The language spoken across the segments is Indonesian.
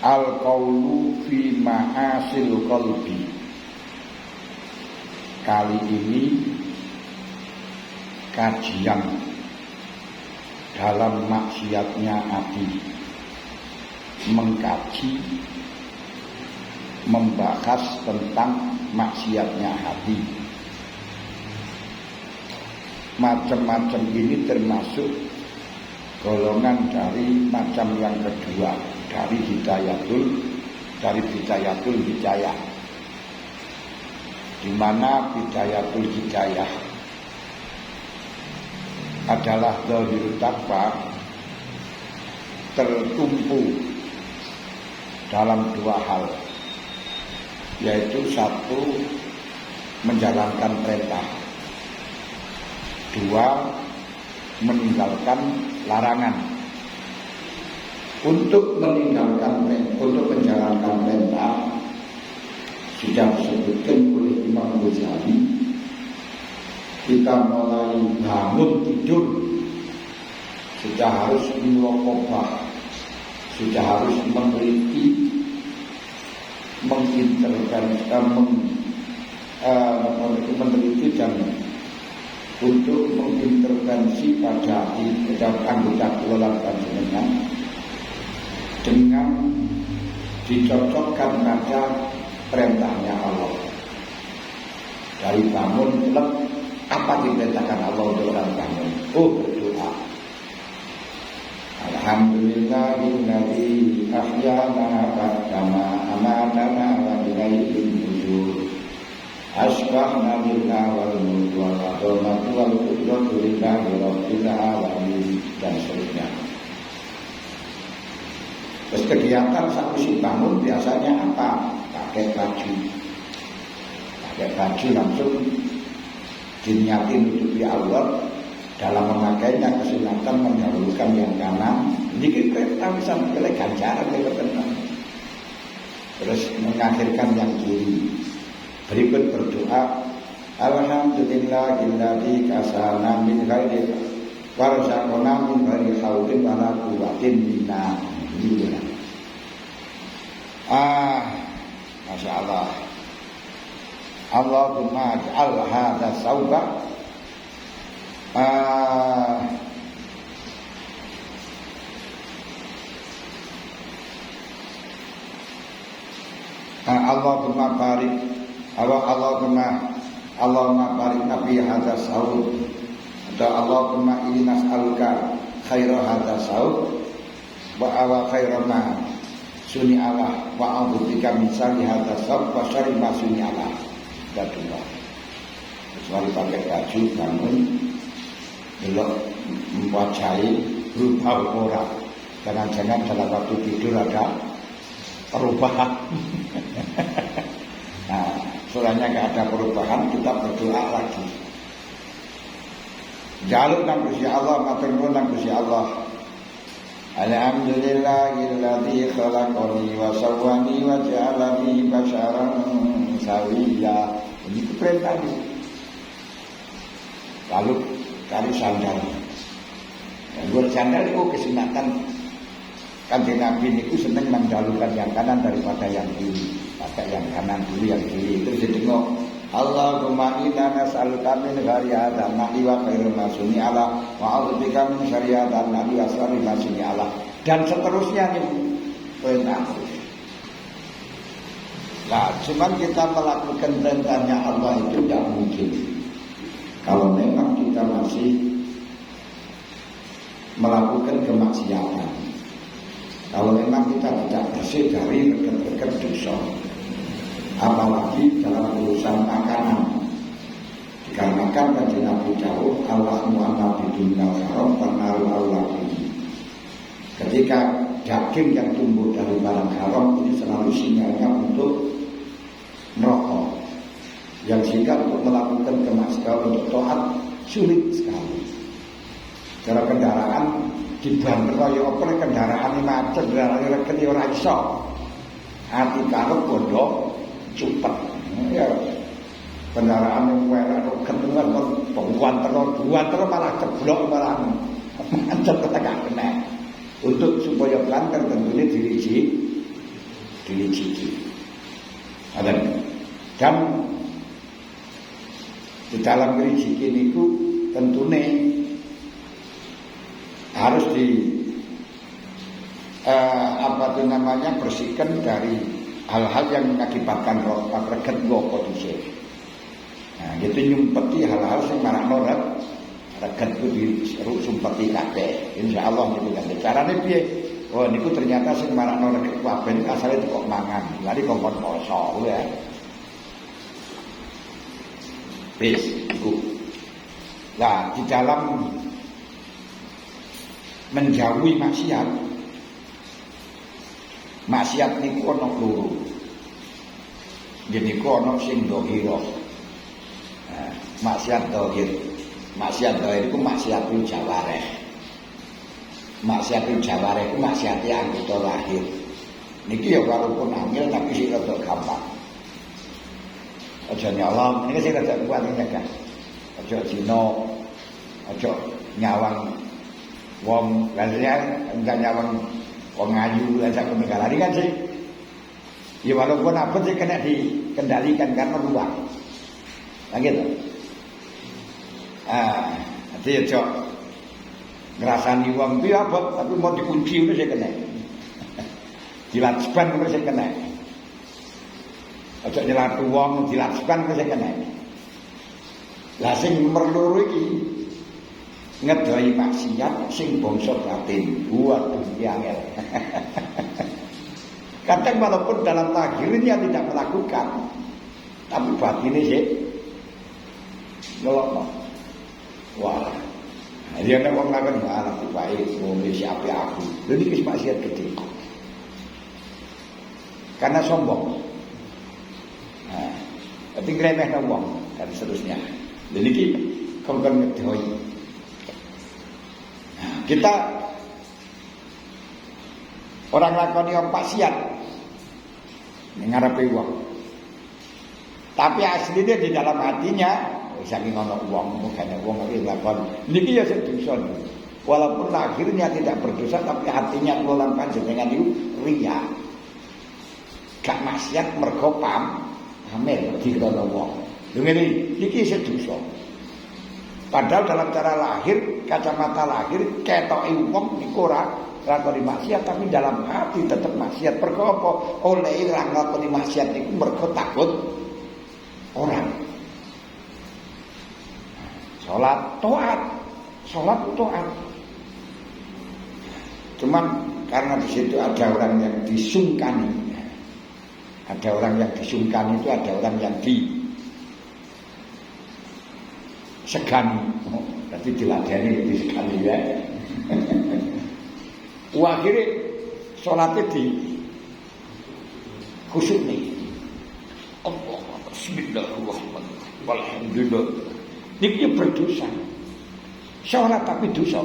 Al-qaulu fi ma'asil qalbi. Kali ini kajian dalam maksiatnya hati, mengkaji, membahas tentang maksiatnya hati. Macam-macam ini termasuk golongan dari macam yang kedua, dari hidayatul hidayah, di mana hidayatul hidayah adalah zahirut taqwa, tertumpu dalam dua hal, yaitu satu, menjalankan perintah, dua, meninggalkan larangan. Untuk menjalankan perintah sudah disebutkan oleh Imam Ghazali, kita mulai bangun tidur sudah harus mulaqabah, sudah harus meneliti, meneliti dan untuk mengintervensi pada anggota kelola panjenengan dengan dicocokkan pada perintahnya Allah. Dari bangun klub, apa diperintahkan Allah untuk orang bangun? Berdoa. Alhamdulillahilladzi ahyana ba'dama amatana wa ilaihi nusyur. Asbahna billah wal mulku wal azamatu wal qudratu lillahi rabbil alamin, dan seterusnya. Terus kegiatan saat bangun biasanya apa? Pakai baju langsung diniatin untuk Allah. Dalam memakainya kesunatan mendahulukan yang kanan. Ini kita bisa memilih ganjaran yang terkenal. Terus mengakhirkan yang kiri. Berikut berdoa, alhamdulillahilladzi kasana min ghairi warzaqna min ghairi haulin wala quwwatin minna. Masya Allah. Allahumma ij'al hadza sauba Allahumma barik Allahumma barik nabi hadza saub, atau Allahumma inni nas'aluka khaira hadza saub wa khairama suni Allah wa a'udzubika min syarri hadza saub wa syarri ma suni Allah. Dadullah. Kecuali pakai baju bangun belok memwajahi berubah orang. Jangan-jangan dalam waktu tidur ada perubahan. Nah, soalnya nggak ada perubahan, kita berdoa lagi. Jaluk nang Gusti Allah, matur nuwun nang Gusti Allah. Alhamdulillahilladzi khalaqani wa sawwani wa ja'alani basyaran sawiyya. Ini perintah ini. Lalu cari sandal. Yang buat sandal itu kesunatan. Kanjeng Nabi itu senang mendahulukan yang kanan daripada yang kiri. Pakai yang kanan dulu, yang kiri. Terus ditengok, Allahumma inna nas'aluka min ghairi hadzal nabi wa khairil masuni ala wa a'udzubika min syarri hadzal nabi wa syarril masuni ala. Dan seterusnya nih perintah. Nah, cuman kita melakukan perintahnya Allah itu tidak mungkin kalau memang kita masih melakukan kemaksiatan. Kalau memang kita tidak bersih dari rekan-rekan dosa, apalagi dalam urusan makanan. Dikarenakan kanjeng Nabi jauh Allah mu'anna bidunnal haram farnaru Allah bihi. Ketika daging yang tumbuh dari barang haram ini selalu sinyalnya untuk merokok, yang sehingga untuk melakukan kemaksiatan untuk taat sulit sekali. Cara kendaraan dibantu kaya apa kendaraan ini macet, kendaraan ini ora iso. Ati karep bodoh cepet. Ya. Kendaraan yang welek ketemuan buat terus malah ceblok malah macet ketekan kena. Untuk supaya pelanggar tentunya diriji diliciki. Dan di dalam liciki niku tentune harus bersihkan dari hal-hal yang mengakibatkan reget ngoko dhisik. Nah, gitu nyumpeti hal-hal sing marakno reget ku disumpeti kabeh. Insyaallah niku kan carane piye? Oh niku ternyata sing marakno reget kabeh asale kok mangan. Lari kongkon poso ya. Wis iku. Nah, di dalam menjauhi maksiat niku ana loro. Niku ana sing dhahira. Maksiat dhahir. Maksiat dhahir iku maksiatul jawareh. Maksiatul jawareh iku maksiate anggota lahir. Niki ya walaupun angel tapi sing rada gampang. Aja nyolong, ini sing rada kuat nyegah. Aja zina, aja nyawang wong, biasanya enggak nyawang wong ayu aja negara ini kan sih. Ya walaupun apa sih kena dikendalikan karena ruang. Nah gitu. Nanti ya cok ngerasani wong itu ya apa, tapi mau dikunci itu saya kena. Dilatsban itu saya kena. Aja nyelatu wong dilatsban itu saya kena. Lah sing nomor loro iki ngedoi maksiat sing bangsa batin. Waduh angel. Kadang walaupun dalam lahirnya tidak melakukan, tapi batinnya sih ngelokno. Wah, dia ada orang lakukan malah baik, mau siapa aku. Jadi ini maksiat gede. Karena sombong. Nah, tapi remeh sombong dan seterusnya. Jadi ini kongkong ngedoi. Nah, kita orang lakoni orang maksiat ngarepe wong. Tapi aslinya di dalam hatinya saking ana wong mukane wong iki lakon. Niki ya sing dosa. Walaupun lahirnya tidak berdosa tapi hatinya kula panjenengan itu riya. Gak maksiat mergo pamer dikira wong. Lho ngene iki sing dosa. Padahal dalam cara lahir, kacamata lahir ketoke wong niku ora lakoni maksiat tapi dalam hati tetap maksiat. Mergo apa? Oleh lakoni maksiat niku mergo takut orang. Sholat taat. Cuman karena di situ ada orang yang disungkani. Ada orang yang disungkani itu ada orang yang disegani. Berarti diladeni disegani ya. Akhirnya sholatnya di khusyuk nih. Allah, bismillahirrahmanirrahim. Alhamdulillah. Ini berdosa. Sholat tapi dosa.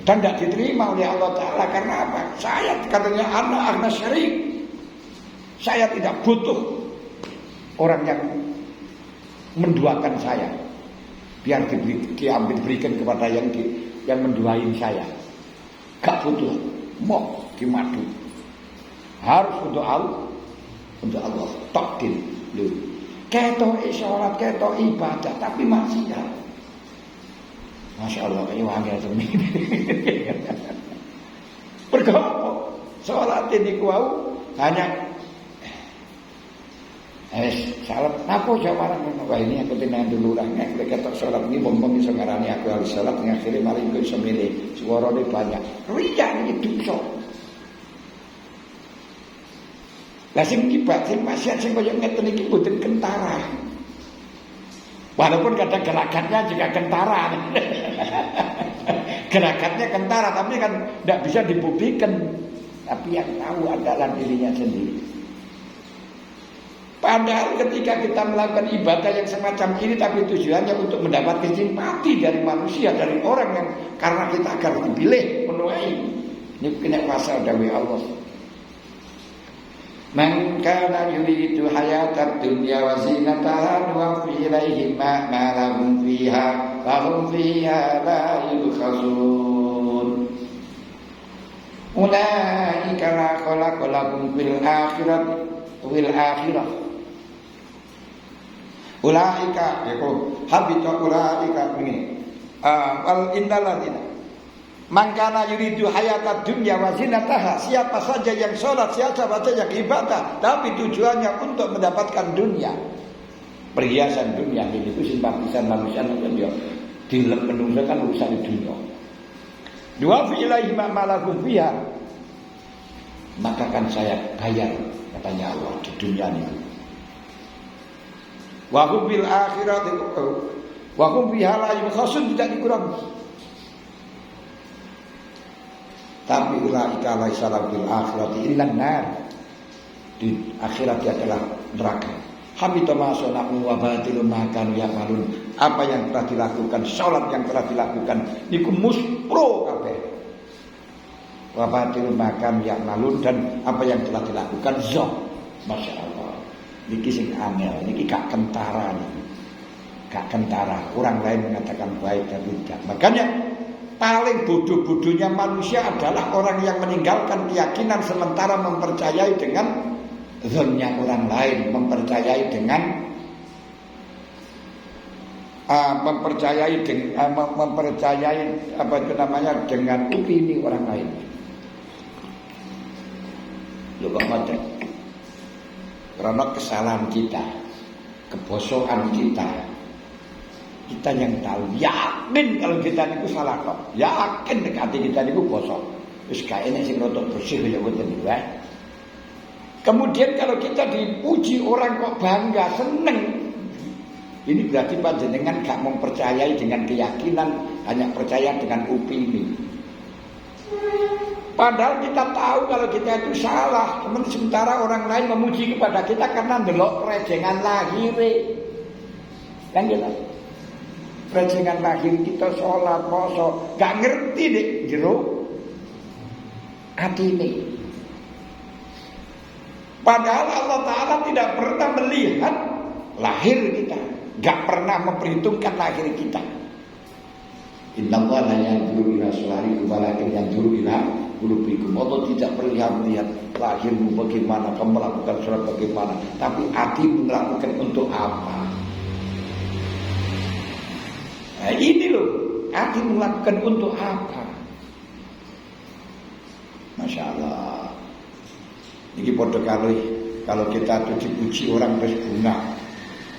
Dan tidak diterima oleh Allah Ta'ala. Karena apa? Saya katanya anak syirik. Saya tidak butuh orang yang menduakan saya. Biar diberikan kepada yang menduain saya. Gak butuh. Mau dimadu. Harus untuk Allah. Untuk Allah. Takdir. Ketok sholat, ketok ibadah, tapi maksiat. Masya Allah, ini wangi temen. Bergopo, sholat ini kuau hanya salat. Aku jawab wah ini aku tenang dulu orangnya. Ketok sholat ini bombong bisa ngarani aku harus sholat. Akhirnya maling aku bisa milih. Suaranya banyak. Riya ini dosa. Lah sing kibat sing maksiat sing koyo ngeten iki mboten kentara. Walaupun kadang gerakannya juga kentara. Gerakannya kentara tapi kan tidak bisa dibuktikan. Tapi yang tahu adalah dirinya sendiri. Padahal ketika kita melakukan ibadah yang semacam ini tapi tujuannya untuk mendapatkan simpati dari manusia, dari orang yang karena kita agar dipilih menuai. Ini kena pasal dari Allah. Man kana yuridu hayatad dunya wa zinataha wa fi ilaihim ma lahum fiha la yubkhasun. Ulaika ulaika la khalaqa lahum fil akhirah. Ulaika yaitu habita ulaika ini. Wal innal ladzina man kana yuridu hayatad dunya wa zinataha, siapa saja yang sholat, siapa saja yang ibadah tapi tujuannya untuk mendapatkan dunia, perhiasan dunia ini, itu simpatisan manusia kan ya dilepenuhkan urusan dunia. Dua fi ilaihi ma malakum fiha, maka kan saya bayar, katanya Allah, di dunia ini. Wa hum bil akhirati wa hum fiha la yubkhasun, tidak dikurangi. Tapi ulaika laisa lahum bil akhirati illa an-nar, di akhirat dia adalah neraka. Habita ma sana'u wa batilun ma kanu ya'malun, apa yang telah dilakukan, salat yang telah dilakukan niku muspro kabeh. Wa batilun ma kanu ya'malun, dan apa yang telah dilakukan zon. Masyaallah. Niki sing angel, niki gak kentara niki. Gak kentara. Orang lain mengatakan baik tapi tidak. Makanya paling bodoh-bodohnya manusia adalah orang yang meninggalkan keyakinan sementara mempercayai dengan zonnya orang lain, mempercayai dengan mempercayai apa itu namanya, dengan opini orang lain. Lupa mati. Karena kesalahan kita, kebosokan kita yang tahu, yakin kalau kita niku salah kok, yakin nek ati kita niku bosok, wis gak enek sing rotok bersih ya ngoten niku. Kemudian kalau kita dipuji orang kok bangga, seneng, ini berarti panjenengan gak mempercayai dengan keyakinan, hanya percaya dengan opini. Padahal kita tahu kalau kita itu salah, sementara orang lain memuji kepada kita karena ndelok rejengan lahire. Kan gitu. Rejengan lahir kita sholat, poso, gak ngerti deh jero atine. Padahal Allah Ta'ala tidak pernah melihat lahir kita, gak pernah memperhitungkan lahir kita. Inna Allah la yanzuru ila suwarikum walakin yanzuru ila qulubikum. Allah tidak melihat lahirmu bagaimana, kamu melakukan sholat bagaimana, tapi hatimu melakukan untuk apa. Nah ini loh, hati melakukan untuk apa? Masya Allah. Ini bodoh kalau kita tuh dipuji orang berbunga,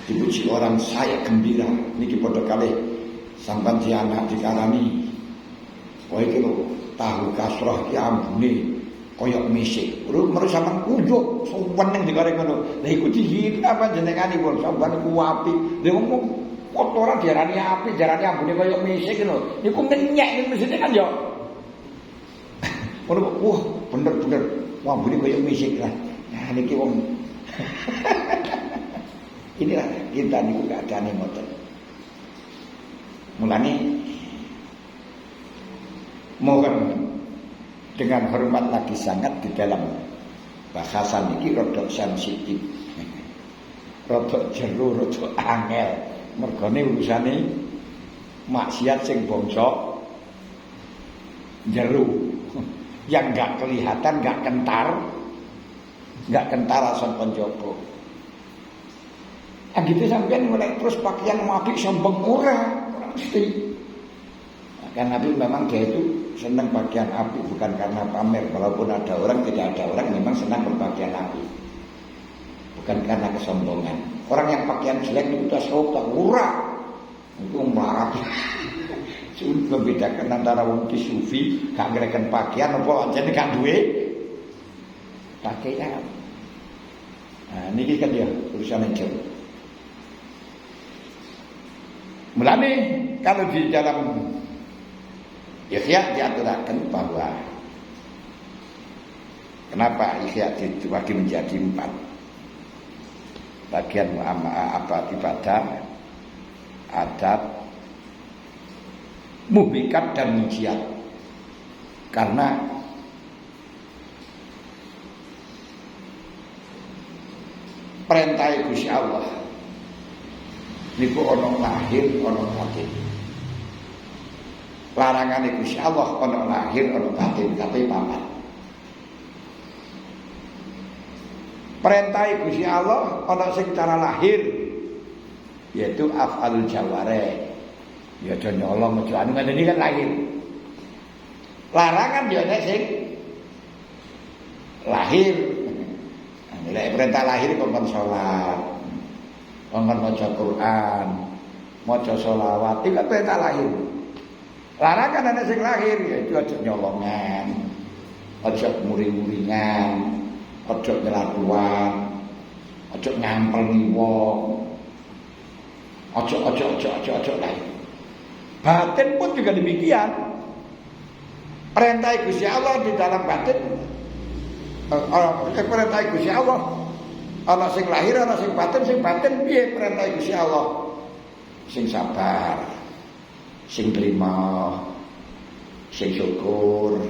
dipuji orang saya gembira. Ini bodoh kali sampai di anak dikarani. Oh iki lho, tahu kasroh ki ambune koyok misik. Terus sampean ujuk sowan dikarek ngono. Lah iku dihina panjenenganipun sampean ku apik. Lha ngomong kotoran diarani api, diarani ambune koyo misik lho. Niku ngenyek ning mesine kan ya. Wah, bener-bener ambune koyo misik lah. Nah niki wong inilah kita niku keadaane ngoten. Mulane mohon dengan hormat lagi sangat di dalam bahasan niki rodok sensitif. Rodok jero, rodok angel. Mergane urusane maksiat sing bangsa jero yang enggak kelihatan, enggak kentar asal penjopo. Gitu sampean mulai terus pakaian apik sombong ora mesti. Kan Nabi memang dia itu senang pakaian apik bukan karena pamer, walaupun ada orang, tidak ada orang memang senang berpakaian apik. Bukan karena kesombongan. Orang yang pakaian jelek itu tasawuf ora. Itu melarat. Sudah membedakan antara wong sufi gak ngereken pakaian apa jane gak duwe pakaian. Nah, niki kan ya urusan yang jauh. Mulane kalau di dalam Ihya diaturakan bahwa kenapa Ihya dibagi menjadi 4. Bagian ibadah, adat, mubikat dan mujiat. Karena perintah Gusti Allah niku ana lahir ana batin. Larangane Gusti Allah ana lahir ana batin, tapi papat. Perintah Gusti Allah ana sing cara lahir, yaitu af'alul jawareh. Ya aja nyolong aja anu ngene kan lahir. Larangan ya nek sing lahir. Nek perintah lahir kongkon salat, kongkon maca Quran, maca selawat, itu kan perintah lahir. Larangan ana sing lahir ya itu aja nyolongan, aja muring-muringan, aja nyelatuan, aja nyampelni wong. Aja lahir. Batin pun juga demikian. Perintah Gusti Allah di dalam batin, perintah Gusti Allah. Ana sing lahir, ana sing batin piye perintah Gusti Allah? Sing sabar, sing terima, sing syukur,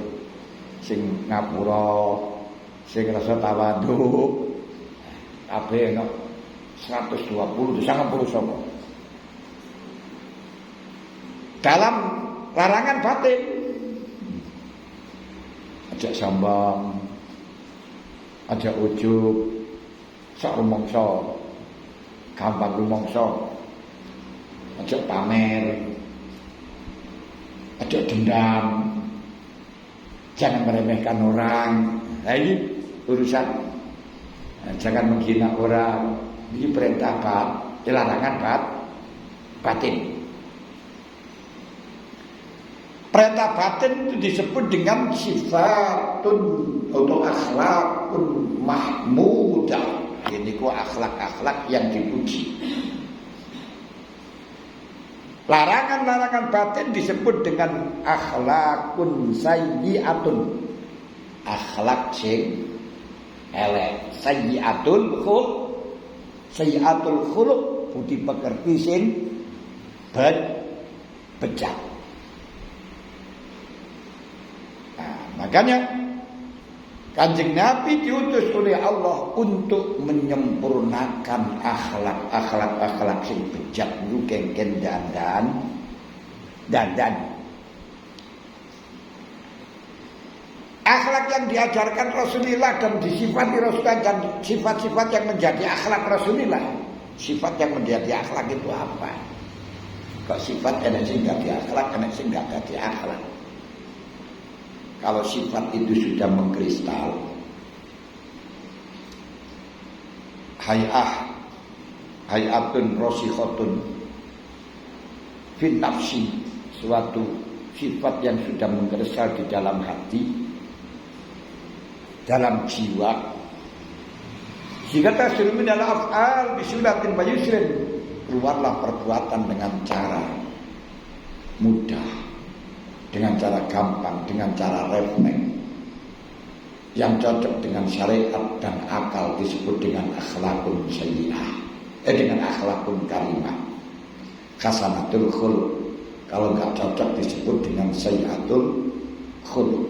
sing ngapura, sing rasa tawadhu. Kabeh ana 120 sama. Dalam larangan batin, aja sombong, aja ujub, sak rumangsa, gampang rumangsa, aja pamer, aja dendam, jangan meremehkan orang. Nah ini urusan, jangan menghina orang. Ini perintah larangan batin. Perintah batin itu disebut dengan sifatun atau akhlakun mahmudah. Ini kok akhlak-akhlak yang dipuji. Larangan-larangan batin disebut dengan akhlakun sayyi'atun. Akhlak sing elek. Sayyi'atul khuluq budi pekerti sing bejat. Makanya Kanjeng Nabi diutus oleh Allah untuk menyempurnakan akhlak sing bejat niku kengken dandan. Akhlak yang diajarkan Rasulullah dan disifati Rasulullah dan sifat-sifat yang menjadi akhlak Rasulullah. Sifat yang menjadi akhlak itu apa? Kok sifat ada sing dadi akhlak, ada sing gak dadi akhlak. Kalau sifat itu sudah mengkristal, hayatun rosikhotun fin nafsi, suatu sifat yang sudah mengkristal di dalam hati, dalam jiwa, sehingga tasir min al-af'al bisulatin wa yusrin, keluarlah perbuatan dengan cara mudah, dengan cara gampang, dengan cara refleks yang cocok dengan syariat dan akal, disebut dengan akhlakun sayyi'ah, dengan akhlakun karimah, hasanatul khuluq. Kalau nggak cocok disebut dengan sayyi'atul khuluq.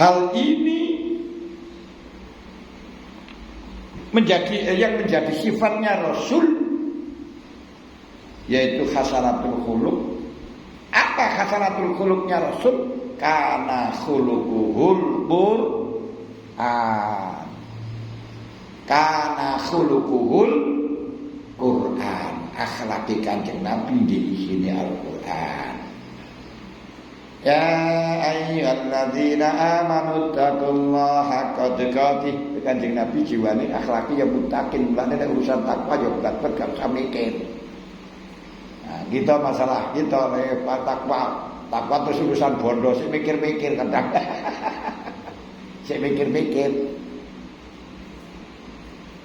Hal ini yang menjadi sifatnya Rasul, yaitu hasanatul khuluq. Apa hasanatul khuluqnya Rasul? Kana khuluquhul Qur'an. Kana khuluquhul Qur'an. Akhlak Kanjeng Nabi diisini Al-Qur'an. Ya ayyuhalladzina amanu taqullaha haqqa tuqatih. Kanjeng Nabi jiwane akhlaki ya muttaqin. Mulane nek urusan takwa ya bener gak usah mikir. Kita masalah kita takwa terus urusan bondo, sik mikir-mikir kadang. Sik mikir-mikir.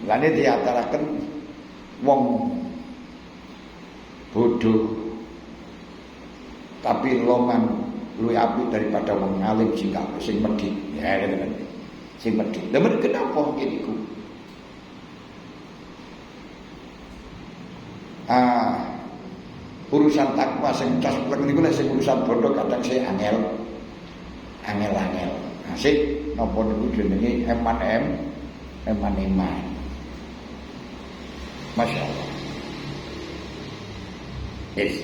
Lane diantaraken wong bodoh tapi loman luwih apik daripada wong alim sing medhit. Ya kan. Sing medhit. Lha kenapa ngene iku? Urusan takwa sing cas niku lek sing urusan bodoh kadang saya angel. Asik napa niku jenenge eman-eman. Masyaallah. Yes.